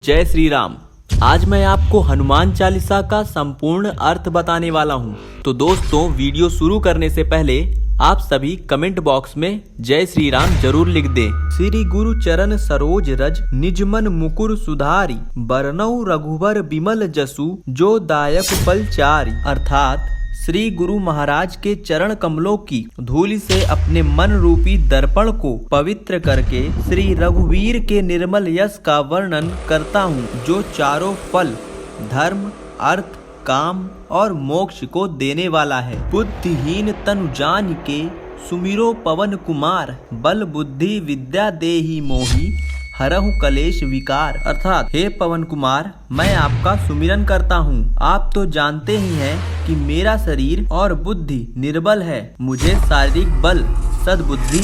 जय श्री राम। आज मैं आपको हनुमान चालीसा का संपूर्ण अर्थ बताने वाला हूँ। तो दोस्तों, वीडियो शुरू करने से पहले आप सभी कमेंट बॉक्स में जय श्री राम जरूर लिख दें। श्री गुरु चरण सरोज रज निज मन मुकुर सुधारी, बरनऊ रघुबर बिमल जसु जो दायक फलचारी। अर्थात श्री गुरु महाराज के चरण कमलों की धूलि से अपने मन रूपी दर्पण को पवित्र करके श्री रघुवीर के निर्मल यश का वर्णन करता हूँ, जो चारों फल धर्म, अर्थ, काम और मोक्ष को देने वाला है। बुद्धिहीन तनु जान के सुमिरो पवन कुमार, बल बुद्धि विद्या देहि मोहि हरहु कलेश विकार। अर्थात हे पवन कुमार, मैं आपका सुमिरन करता हूँ। आप तो जानते ही हैं कि मेरा शरीर और बुद्धि निर्बल है। मुझे शारीरिक बल, सद्बुद्धि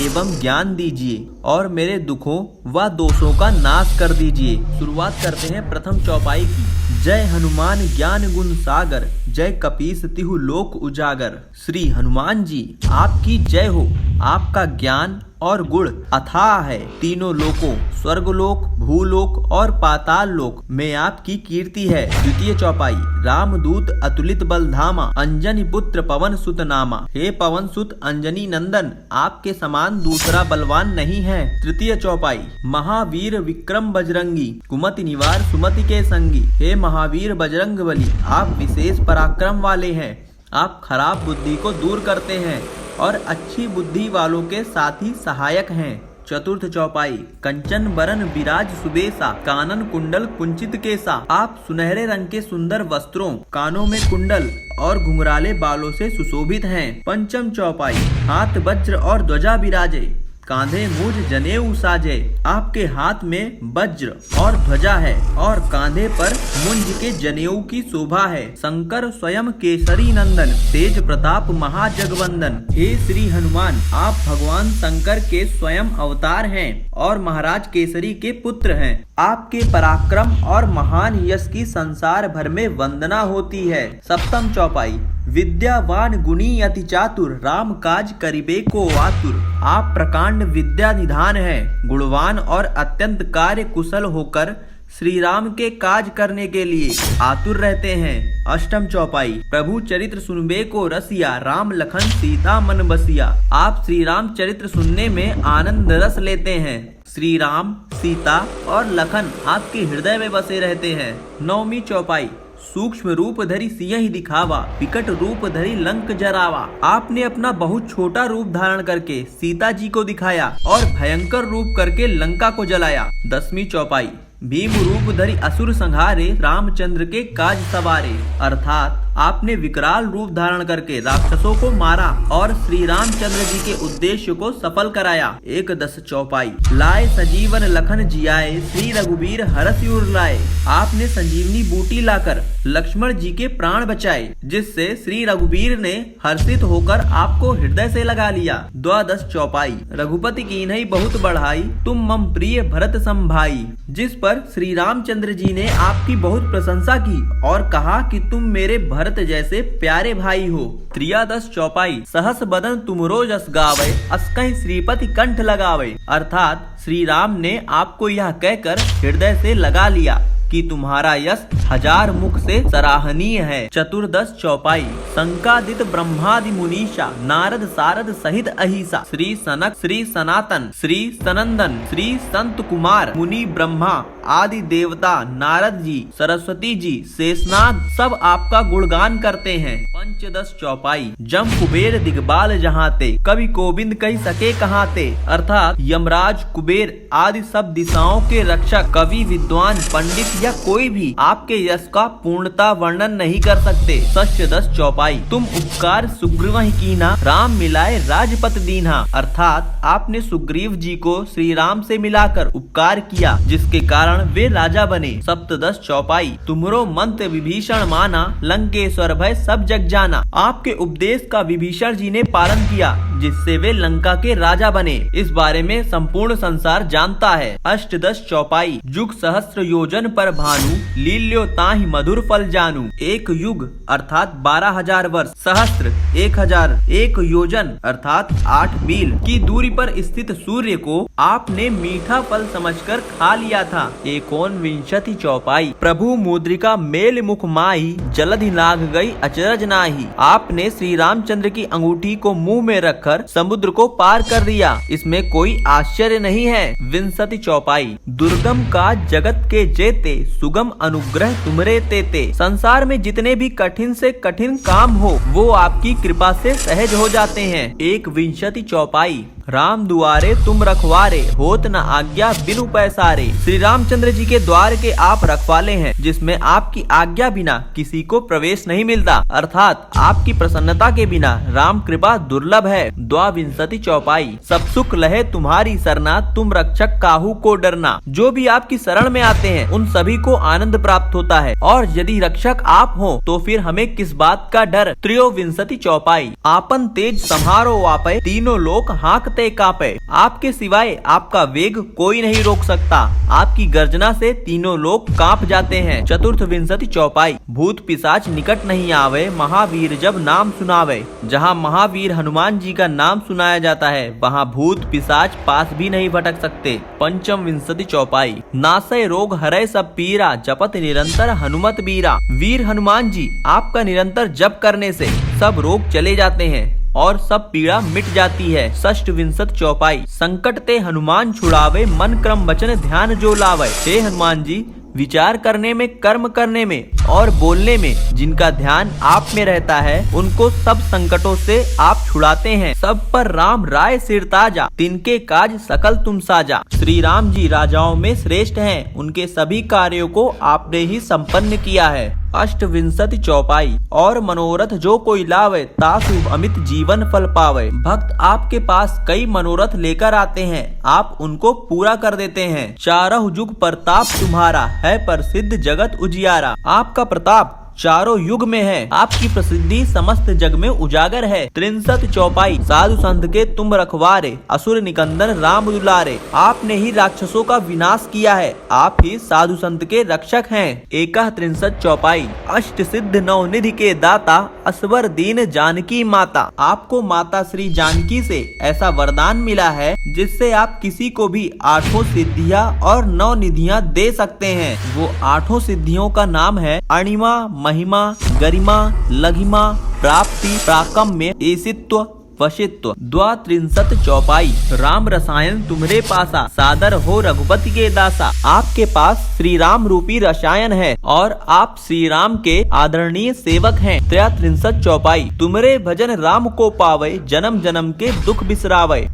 एवं ज्ञान दीजिए और मेरे दुखों व दोषों का नाश कर दीजिए। शुरुआत करते हैं प्रथम चौपाई की। जय हनुमान ज्ञान गुण सागर, जय कपीस तिहु लोक उजागर। श्री हनुमान जी, आपकी जय हो। आपका ज्ञान और गुण अथाह है। तीनों लोकों स्वर्गलोक, भूलोक और पाताल लोक में आपकी कीर्ति है। द्वितीय चौपाई। रामदूत अतुलित बल धामा, अंजनी पुत्र पवन सुत नामा। हे पवन सुत अंजनी नंदन, आपके समान दूसरा बलवान नहीं है। तृतीय चौपाई। महावीर विक्रम बजरंगी, कुमति निवार सुमति के संगी। हे महावीर बजरंग बली, आप विशेष पराक्रम वाले हैं। आप खराब बुद्धि को दूर करते हैं और अच्छी बुद्धि वालों के साथी सहायक हैं। चतुर्थ चौपाई। कंचन बरन विराज सुबेसा, कानन कुंडल कुंचित केसा। आप सुनहरे रंग के सुंदर वस्त्रों, कानों में कुंडल और घुंघराले बालों से सुशोभित हैं। पंचम चौपाई। हाथ वज्र और ध्वजा विराजे, कांधे मुझ जनेऊ साजे। आपके हाथ में वज्र और ध्वजा है और कांधे पर मुंज के जनेऊ की शोभा है। शंकर स्वयं केसरी नंदन, तेज प्रताप महाजगवंदन। हे श्री हनुमान, आप भगवान शंकर के स्वयं अवतार हैं और महाराज केसरी के पुत्र हैं। आपके पराक्रम और महान यश की संसार भर में वंदना होती है। सप्तम चौपाई। विद्यावान गुणी अति चातुर, राम काज करिबे को आतुर। आप प्रकांड विद्या निधान हैं, गुणवान और अत्यंत कार्य कुशल होकर श्री राम के काज करने के लिए आतुर रहते हैं। अष्टम चौपाई। प्रभु चरित्र सुनबे को रसिया, राम लखन सीता मन बसिया। आप श्री राम चरित्र सुनने में आनंद रस लेते हैं। श्री राम, सीता और लखन आपके हृदय में बसे रहते हैं। नौवीं चौपाई। सूक्ष्म रूप धरि सियहि दिखावा, विकट रूप धरि लंक जरावा। आपने अपना बहुत छोटा रूप धारण करके सीता जी को दिखाया और भयंकर रूप करके लंका को जलाया। 10वीं चौपाई। भीम रूप धरि असुर संहारे, रामचंद्र के काज सवारे। अर्थात आपने विकराल रूप धारण करके राक्षसों को मारा और श्री रामचंद्र जी के उद्देश्य को सफल कराया। 11 चौपाई। लाए सजीवन लखन जियाए, श्री रघुवीर हरषि उर लाए। आपने संजीवनी बूटी लाकर लक्ष्मण जी के प्राण बचाए, जिससे श्री रघुवीर ने हर्षित होकर आपको हृदय से लगा लिया। 12 चौपाई। रघुपति कीन्ही बहुत बढ़ाई, तुम मम प्रिय भरत संभाई। जिस पर श्री रामचंद्र जी ने आपकी बहुत प्रशंसा की और कहा कि तुम मेरे भरत जैसे प्यारे भाई हो। 13 चौपाई। सहस बदन तुमरो जस गावे, अस्कहि श्रीपति कंठ लगावे। अर्थात श्री राम ने आपको यह कहकर हृदय से लगा लिया कि तुम्हारा यश 1000 मुख से सराहनीय है। 14 चौपाई। संकादित ब्रह्मादि मुनीषा, नारद सारद सहित अहिसा। श्री सनक, श्री सनातन, श्री सनंदन, श्री संत कुमार, मुनि ब्रह्मा आदि देवता, नारद जी, सरस्वती जी, शेषनाग सब आपका गुणगान करते हैं। 15 चौपाई। जम कुबेर दिग्बाल जहाते, कवि गोविंद कही सके कहाते। अर्थात यमराज, कुबेर आदि सब दिशाओं के रक्षक, कवि, विद्वान, पंडित या कोई भी आपके यश का पूर्णता वर्णन नहीं कर सकते। 16 चौपाई। तुम उपकार सुग्रीव ही कीना, राम मिलाए राजपत दीन्हा। अर्थात आपने सुग्रीव जी को श्री राम से मिलाकर उपकार किया, जिसके कारण वे राजा बने। 17 चौपाई। तुमरो मंत्र विभीषण माना, लंकेश्वर भय सब जग जाना। आपके उपदेश का विभीषण जी ने पालन किया, जिससे वे लंका के राजा बने। इस बारे में संपूर्ण संसार जानता है। 18 चौपाई। युग सहस्त्र योजन पर भानु, लील्यो ताहि मधुर फल जानू। एक युग अर्थात 12,000 वर्ष, सहस्त्र 1000, एक योजन अर्थात 8 मील की दूरी पर स्थित सूर्य को आपने मीठा फल समझकर खा लिया था। एकोनविंशति चौपाई। प्रभु मुद्रिका मेल मुख माही, जलधि लाग गई अचरज नाही। आपने श्री रामचंद्र की अंगूठी को मुंह में रखकर समुद्र को पार कर दिया, इसमें कोई आश्चर्य नहीं है। विंशति चौपाई। दुर्गम का जगत के जेते, सुगम अनुग्रह तुमरे तेते। संसार में जितने भी कठिन से कठिन काम हो वो आपकी कृपा से सहज हो जाते हैं। एक विंशति चौपाई। राम दुआरे तुम रखवारे, होत न आज्ञा बिनु पैसारे। श्री रामचंद्र जी के द्वार के आप रखवाले हैं, जिसमें आपकी आज्ञा बिना किसी को प्रवेश नहीं मिलता, अर्थात आपकी प्रसन्नता के बिना राम कृपा दुर्लभ है। द्वाविंशति चौपाई। सब सुख लहे तुम्हारी सरना, तुम रक्षक काहू को डरना। जो भी आपकी शरण में आते हैं उन सभी को आनंद प्राप्त होता है, और यदि रक्षक आप हो तो फिर हमें किस बात का डर। त्रयोविंशति चौपाई। आपन तेज संहारो वापे, तीनों लोक हाँकते कांपे। आपके सिवाय आपका वेग कोई नहीं रोक सकता, आपकी गर्जना से तीनों लोग कांप जाते हैं। चतुर्थ विंशति चौपाई। भूत पिशाच निकट नहीं आवे, महावीर जब नाम सुनावे। जहाँ महावीर हनुमान जी का नाम सुनाया जाता है वहाँ भूत पिशाच पास भी नहीं भटक सकते। पंचम विंशति चौपाई। नासय रोग हरै सब पीरा, जपत निरंतर हनुमत बीरा। वीर हनुमान जी आपका निरंतर जप करने से सब रोग चले जाते हैं और सब पीड़ा मिट जाती है। षष्ठ विंशति चौपाई। संकट ते हनुमान छुड़ावे, मन क्रम वचन ध्यान जो लावे। हे हनुमान जी, विचार करने में, कर्म करने में और बोलने में जिनका ध्यान आप में रहता है उनको सब संकटों से आप छुड़ाते हैं। सब पर राम राय सिर ताजा, तिनके काज सकल तुम साजा। श्री राम जी राजाओं में श्रेष्ठ हैं, उनके सभी कार्यों को आपने ही संपन्न किया है। अष्टविंशति चौपाई। और मनोरथ जो कोई लावे, तासु अमित जीवन फल पावे। भक्त आपके पास कई मनोरथ लेकर आते हैं, आप उनको पूरा कर देते हैं। चारह युग प्रताप तुम्हारा, है प्रसिद्ध जगत उजियारा। आपका प्रताप चारों युग में है, आपकी प्रसिद्धि समस्त जग में उजागर है। त्रिंसठ चौपाई। साधु संत के तुम रखवारे, असुर निकंदन राम दुलारे। आपने ही राक्षसों का विनाश किया है, आप ही साधु संत के रक्षक हैं। एकह त्रिंसठ चौपाई। अष्ट सिद्ध नवनिधि के दाता, असवर दीन जानकी माता। आपको माता श्री जानकी से ऐसा वरदान मिला है जिससे आप किसी को भी आठों सिद्धियां और 9 निधियां दे सकते हैं। वो आठों सिद्धियों का नाम है अणिमा, महिमा, गरिमा, लघिमा, प्राप्ति, प्राकम्य, एसित्व, वशित्व। द्वात्रिंशत् चौपाई। राम रसायन तुम्हारे पासा, सादर हो रघुपति के दासा। आपके पास श्री राम रूपी रसायन है और आप श्री राम के आदरणीय सेवक हैं। त्रयात्रिंशत् चौपाई। तुम्हारे भजन राम को पावे, जन्म जन्म के दुख बिसरावे।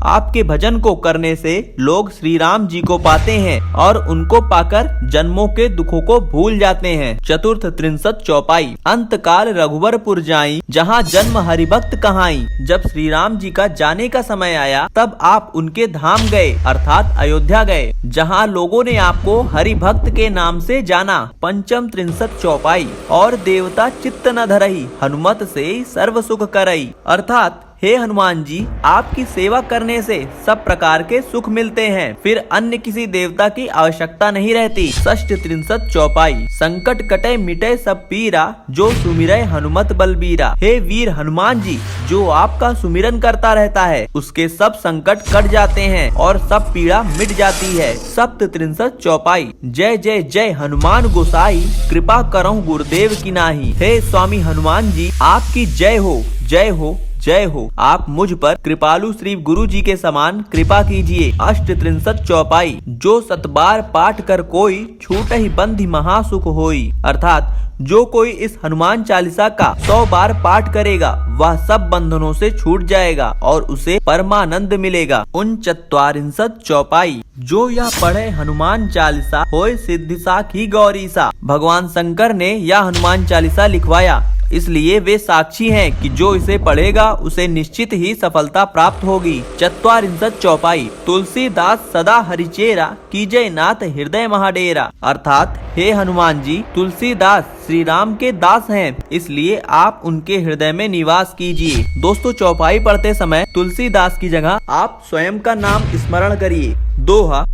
आपके भजन को करने से लोग श्री राम जी को पाते हैं और उनको पाकर जन्मों के दुखों को भूल जाते हैं। चतुर्थ त्रिंशत् चौपाई। अंत काल रघुवरपुर जाई, जहाँ जन्म हरिभक्त कहाई। जब श्री राम जी का जाने का समय आया तब आप उनके धाम गए, अर्थात अयोध्या गए, जहाँ लोगों ने आपको हरिभक्त के नाम से जाना। पंचम त्रिंशत् चौपाई। और देवता चित्त न धरई, हनुमत से सर्व सुख करई। अर्थात हे हनुमान जी, आपकी सेवा करने से सब प्रकार के सुख मिलते हैं, फिर अन्य किसी देवता की आवश्यकता नहीं रहती। षष्ठ त्रिंशत् चौपाई। संकट कटे मिटे सब पीरा, जो सुमिरै हनुमत बलबीरा। हे वीर हनुमान जी, जो आपका सुमिरन करता रहता है उसके सब संकट कट जाते हैं और सब पीड़ा मिट जाती है। सप्त त्रिंशत् चौपाई। जय जय जय हनुमान गोसाई, कृपा करहु गुरुदेव की नाही। हे स्वामी हनुमान जी, आपकी जय हो, जय हो, जय हो। आप मुझ पर कृपालु श्री गुरु जी के समान कृपा कीजिए। अष्ट त्रिंशत् चौपाई। जो सतबार पाठ कर कोई, छूट ही बंधि महासुख होई। अर्थात जो कोई इस हनुमान चालीसा का 100 बार पाठ करेगा वह सब बंधनों से छूट जाएगा और उसे परमानंद मिलेगा। 39 चौपाई। जो यह पढ़े हनुमान चालीसा, होय सिद्धि साखी गौरीसा। भगवान शंकर ने यह हनुमान चालीसा लिखवाया, इसलिए वे साक्षी हैं कि जो इसे पढ़ेगा उसे निश्चित ही सफलता प्राप्त होगी। 44 चौपाई। तुलसीदास सदा हरिचेरा, कीजय नाथ हृदय महाडेरा। अर्थात हे हनुमान जी, तुलसीदास श्री राम के दास हैं, इसलिए आप उनके हृदय में निवास कीजिए। दोस्तों, चौपाई पढ़ते समय तुलसीदास की जगह आप स्वयं का नाम स्मरण करिए। दोहा।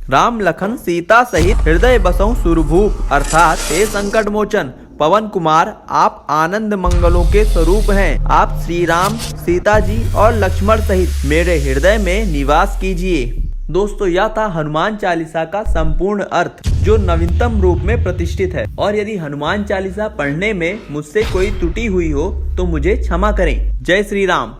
राम लखन सीता सहित हृदय बसऊं सुरभूप। अर्थात हे संकट मोचन पवन कुमार, आप आनंद मंगलों के स्वरूप हैं। आप श्री राम, सीता जी और लक्ष्मण सहित मेरे हृदय में निवास कीजिए। दोस्तों यह था हनुमान चालीसा का संपूर्ण अर्थ, जो नवीनतम रूप में प्रतिष्ठित है। और यदि हनुमान चालीसा पढ़ने में मुझसे कोई त्रुटि हुई हो तो मुझे क्षमा करें। जय श्री राम।